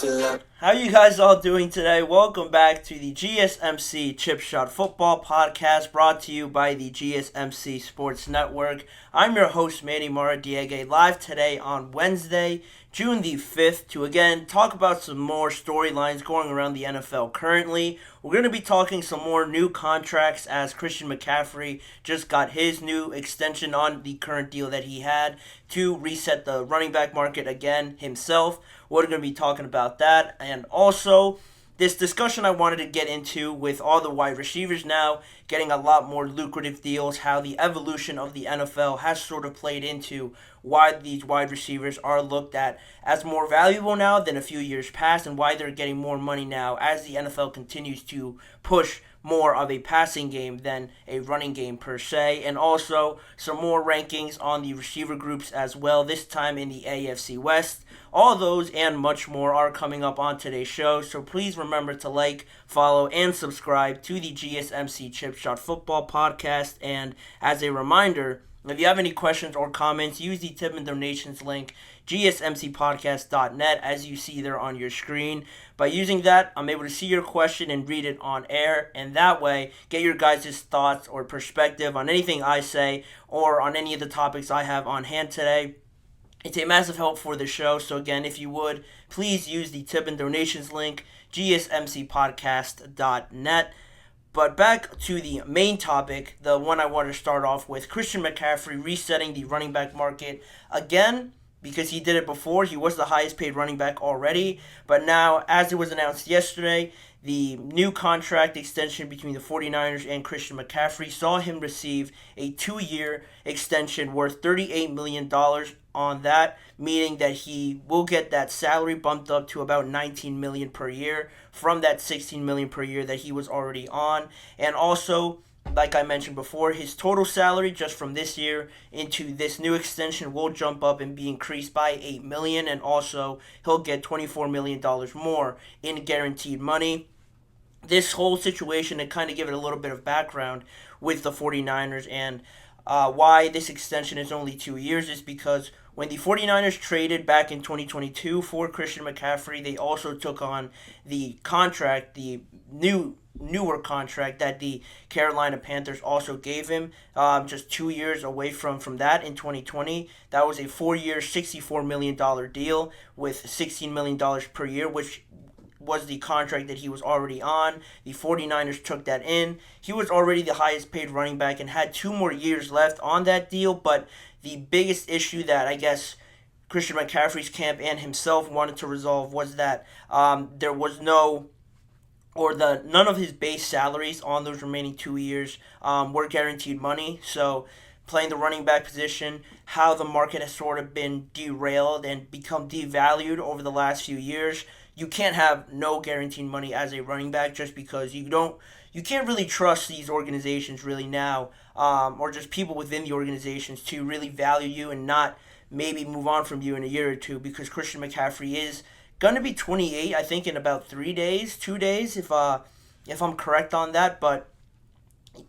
How you guys all doing today? Welcome back to the GSMC Chip Shot Football Podcast brought to you by the GSMC Sports Network. I'm your host, Manny Maradiaga, live today on Wednesday, June the 5th, to again talk about some more storylines going around the NFL currently. We're going to be talking some more new contracts as Christian McCaffrey just got his new extension on the current deal that he had to reset the running back market again himself. We're going to be talking about that, and also this discussion I wanted to get into with all the wide receivers now getting a lot more lucrative deals, how the evolution of the NFL has sort of played into why these wide receivers are looked at as more valuable now than a few years past, and why they're getting more money now as the NFL continues to push more of a passing game than a running game per se, and also some more rankings on the receiver groups as well, this time in the AFC West. All those and much more are coming up on today's show, so please remember to like, follow, and subscribe to the GSMC Chip Shot Football Podcast. And as a reminder, if you have any questions or comments, use the tip and donations link, GSMCPodcast.net, as you see there on your screen. By using that, I'm able to see your question and read it on air, and that way, get your guys' thoughts or perspective on anything I say or on any of the topics I have on hand today. It's a massive help for the show, so again, if you would, please use the tip and donations link, GSMCPodcast.net. But back to the main topic, the one I want to start off with, Christian McCaffrey resetting the running back market again, because he did it before. He was the highest paid running back already, but now, as it was announced yesterday, the new contract extension between the 49ers and Christian McCaffrey saw him receive a 2-year extension worth $38 million on that, meaning that he will get that salary bumped up to about $19 million per year from that $16 million per year that he was already on. And also, like I mentioned before, his total salary just from this year into this new extension will jump up and be increased by $8 million, and also he'll get $24 million more in guaranteed money. This whole situation, to kind of give it a little bit of background with the 49ers and why this extension is only 2 years, is because when the 49ers traded back in 2022 for Christian McCaffrey, they also took on the contract, the newer contract that the Carolina Panthers also gave him, just 2 years away from that in 2020. That was a 4-year, $64 million deal with $16 million per year, which was the contract that he was already on. The 49ers took that in. He was already the highest paid running back and had 2 more years left on that deal, but the biggest issue that I guess Christian McCaffrey's camp and himself wanted to resolve was that there was none of his base salaries on those remaining 2 years were guaranteed money. So playing the running back position, how the market has sort of been derailed and become devalued over the last few years, you can't have no guaranteed money as a running back, just because you can't really trust these organizations really now, or just people within the organizations to really value you and not maybe move on from you in a year or two, because Christian McCaffrey is going to be 28, I think, in about 2 days, if I'm correct on that. But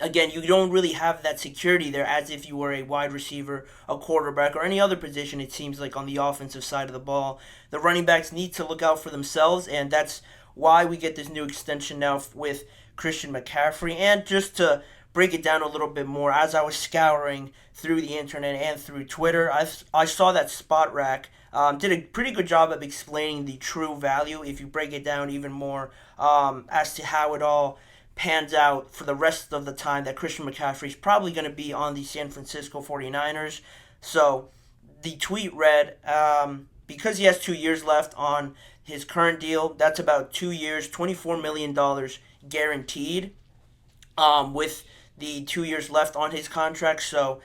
again, you don't really have that security there as if you were a wide receiver, a quarterback, or any other position, it seems like, on the offensive side of the ball. The running backs need to look out for themselves, and that's why we get this new extension now with Christian McCaffrey. And just to break it down a little bit more, as I was scouring through the internet and through Twitter, I saw that Spot Rack did a pretty good job of explaining the true value, if you break it down even more, as to how it all pans out for the rest of the time that Christian McCaffrey is probably going to be on the San Francisco 49ers. So the tweet read, because he has 2 years left on his current deal, that's about 2 years, $24 million guaranteed, with the 2 years left on his contract. So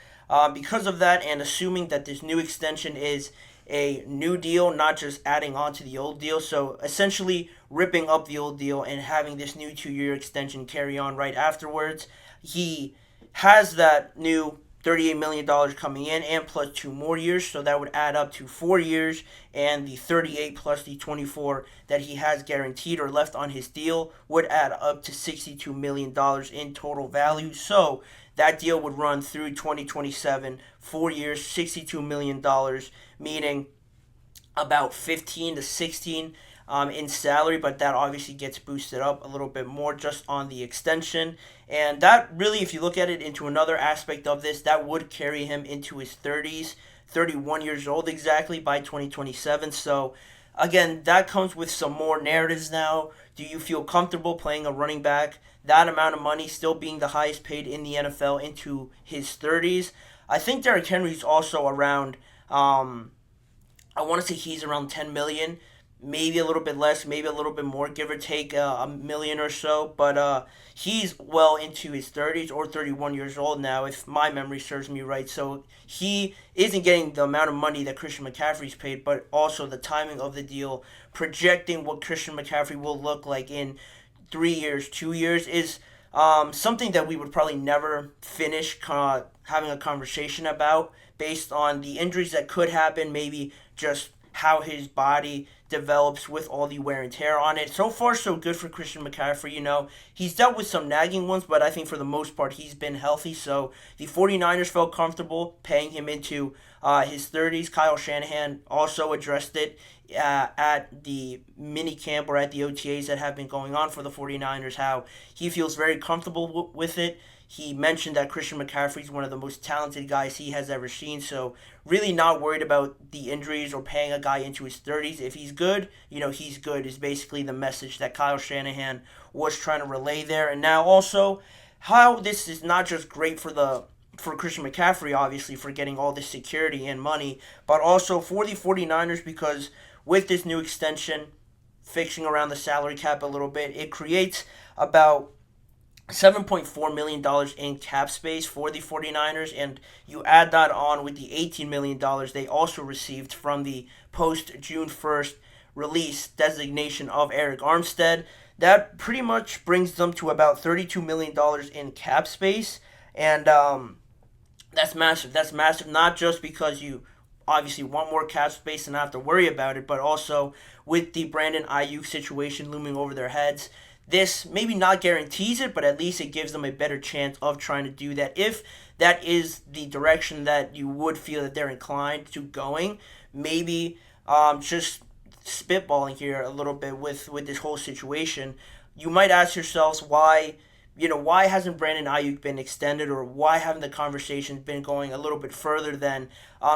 because of that, and assuming that this new extension is a new deal, not just adding on to the old deal, so essentially ripping up the old deal and having this new 2-year extension carry on right afterwards, he has that new $38 million coming in and plus 2 more years, so that would add up to 4 years, and the 38 plus the 24 that he has guaranteed or left on his deal would add up to $62 million in total value. So that deal would run through 2027, 4 years, $62 million, meaning about 15 to 16 in salary, but that obviously gets boosted up a little bit more just on the extension. And that really, if you look at it into another aspect of this, that would carry him into his 30s, 31 years old exactly by 2027. So, again, that comes with some more narratives now. Do you feel comfortable playing a running back that amount of money, still being the highest paid in the NFL into his 30s? I think Derrick Henry's also around. I want to say he's around 10 million, maybe a little bit less, maybe a little bit more, give or take a million or so. But he's well into his 30s or 31 years old now, if my memory serves me right. So he isn't getting the amount of money that Christian McCaffrey's paid, but also the timing of the deal, projecting what Christian McCaffrey will look like in 3 years, 2 years is something that we would probably never finish having a conversation about based on the injuries that could happen, maybe just how his body develops with all the wear and tear on it. So far, so good for Christian McCaffrey. He's dealt with some nagging ones, but I think for the most part, he's been healthy. So the 49ers felt comfortable paying him into his 30s. Kyle Shanahan also addressed it at the mini camp or at the OTAs that have been going on for the 49ers, how he feels very comfortable with it. He mentioned that Christian McCaffrey is one of the most talented guys he has ever seen, so really not worried about the injuries or paying a guy into his 30s. If he's good, he's good is basically the message that Kyle Shanahan was trying to relay there. And now also, how this is not just great for Christian McCaffrey, obviously, for getting all this security and money, but also for the 49ers because with this new extension, fixing around the salary cap a little bit, it creates about $7.4 million in cap space for the 49ers, and you add that on with the $18 million they also received from the post-June 1st release designation of Eric Armstead. That pretty much brings them to about $32 million in cap space, and that's massive. That's massive, not just because you obviously want more cap space and not have to worry about it, but also with the Brandon Ayuk situation looming over their heads. This maybe not guarantees it, but at least it gives them a better chance of trying to do that. If that is the direction that you would feel that they're inclined to going, maybe just spitballing here a little bit with this whole situation, you might ask yourselves why hasn't Brandon Ayuk been extended, or why haven't the conversations been going a little bit further than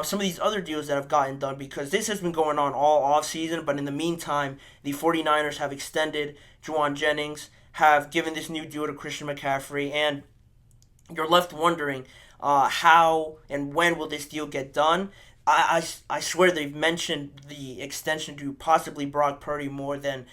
some of these other deals that have gotten done, because this has been going on all offseason, but in the meantime, the 49ers have extended Juwan Jennings, have given this new deal to Christian McCaffrey, and you're left wondering how and when will this deal get done. I swear they've mentioned the extension to possibly Brock Purdy more than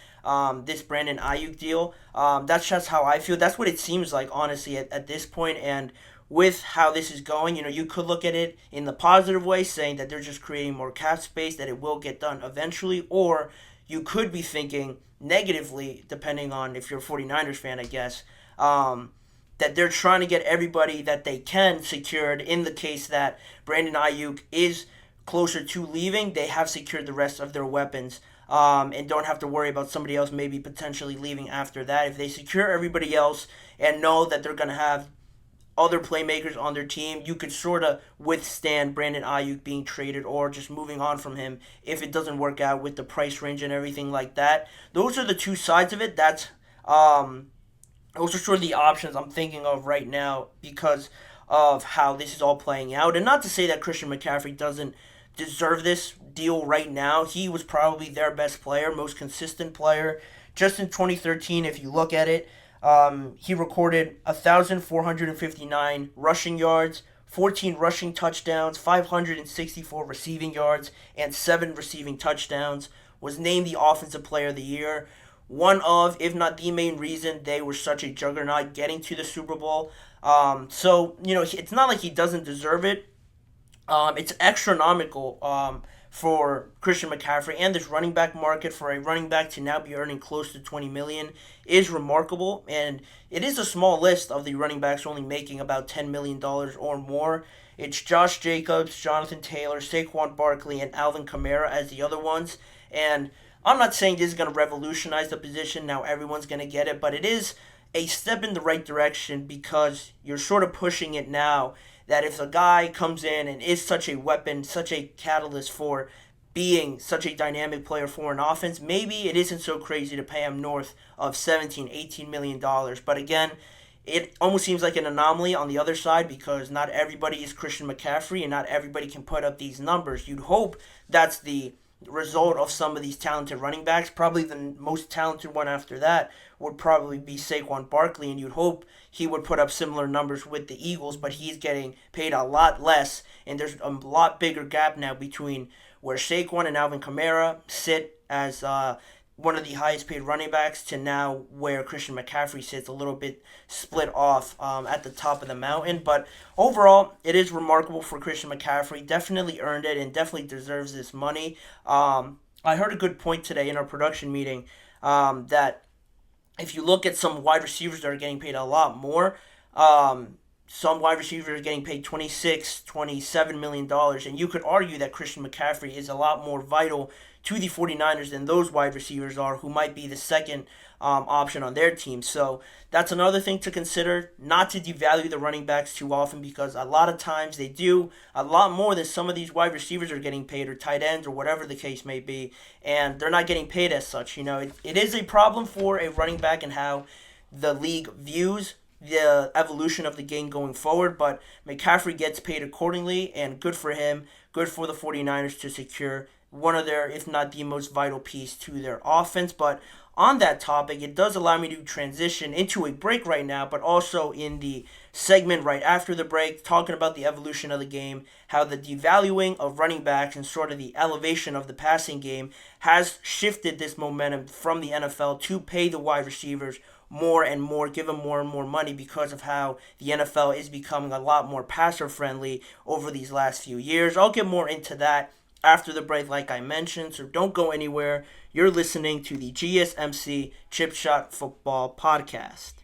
this Brandon Ayuk deal. That's just how I feel. That's what it seems like, honestly, at this point. And with how this is going, you could look at it in the positive way, saying that they're just creating more cap space, that it will get done eventually. Or you could be thinking negatively, depending on if you're a 49ers fan, I guess, that they're trying to get everybody that they can secured in the case that Brandon Ayuk is closer to leaving. They have secured the rest of their weapons and don't have to worry about somebody else maybe potentially leaving after that. If they secure everybody else and know that they're going to have other playmakers on their team, you could sort of withstand Brandon Ayuk being traded or just moving on from him if it doesn't work out with the price range and everything like that. Those are the two sides of it. Those are sort of the options I'm thinking of right now because of how this is all playing out. And not to say that Christian McCaffrey doesn't deserve this deal right now. He was probably their best player, most consistent player. Just in 2013, if you look at it, he recorded 1,459 rushing yards, 14 rushing touchdowns, 564 receiving yards, and 7 receiving touchdowns. Was named the Offensive Player of the Year. One of, if not the main reason they were such a juggernaut getting to the Super Bowl. So, it's not like he doesn't deserve it. It's astronomical for Christian McCaffrey, and this running back market for a running back to now be earning close to $20 million is remarkable, and it is a small list of the running backs only making about $10 million or more. It's Josh Jacobs, Jonathan Taylor, Saquon Barkley, and Alvin Kamara as the other ones, and I'm not saying this is going to revolutionize the position, now everyone's going to get it, but it is a step in the right direction because you're sort of pushing it now that if a guy comes in and is such a weapon, such a catalyst for being such a dynamic player for an offense, maybe it isn't so crazy to pay him north of 17, $18 million. But again, it almost seems like an anomaly on the other side because not everybody is Christian McCaffrey and not everybody can put up these numbers. You'd hope that's the result of some of these talented running backs. Probably the most talented one after that would probably be Saquon Barkley, and you'd hope he would put up similar numbers with the Eagles, but he's getting paid a lot less, and there's a lot bigger gap now between where Saquon and Alvin Kamara sit as one of the highest paid running backs to now where Christian McCaffrey sits, a little bit split off at the top of the mountain. But overall, it is remarkable for Christian McCaffrey. Definitely earned it and definitely deserves this money. I heard a good point today in our production meeting that if you look at some wide receivers that are getting paid a lot more, some wide receivers are getting paid $26, $27 million, and you could argue that Christian McCaffrey is a lot more vital to the 49ers than those wide receivers are, who might be the second option on their team. So that's another thing to consider, not to devalue the running backs too often, because a lot of times they do a lot more than some of these wide receivers are getting paid, or tight ends, or whatever the case may be, and they're not getting paid as such. It is a problem for a running back and how the league views the evolution of the game going forward, but McCaffrey gets paid accordingly, and good for him, good for the 49ers to secure one of their, if not the most vital piece to their offense. But on that topic, it does allow me to transition into a break right now, but also in the segment right after the break, talking about the evolution of the game, how the devaluing of running backs and sort of the elevation of the passing game has shifted this momentum from the NFL to pay the wide receivers more and more, give them more and more money because of how the NFL is becoming a lot more passer friendly over these last few years. I'll get more into that after the break, like I mentioned, so don't go anywhere. You're listening to the GSMC Chip Shot Football Podcast.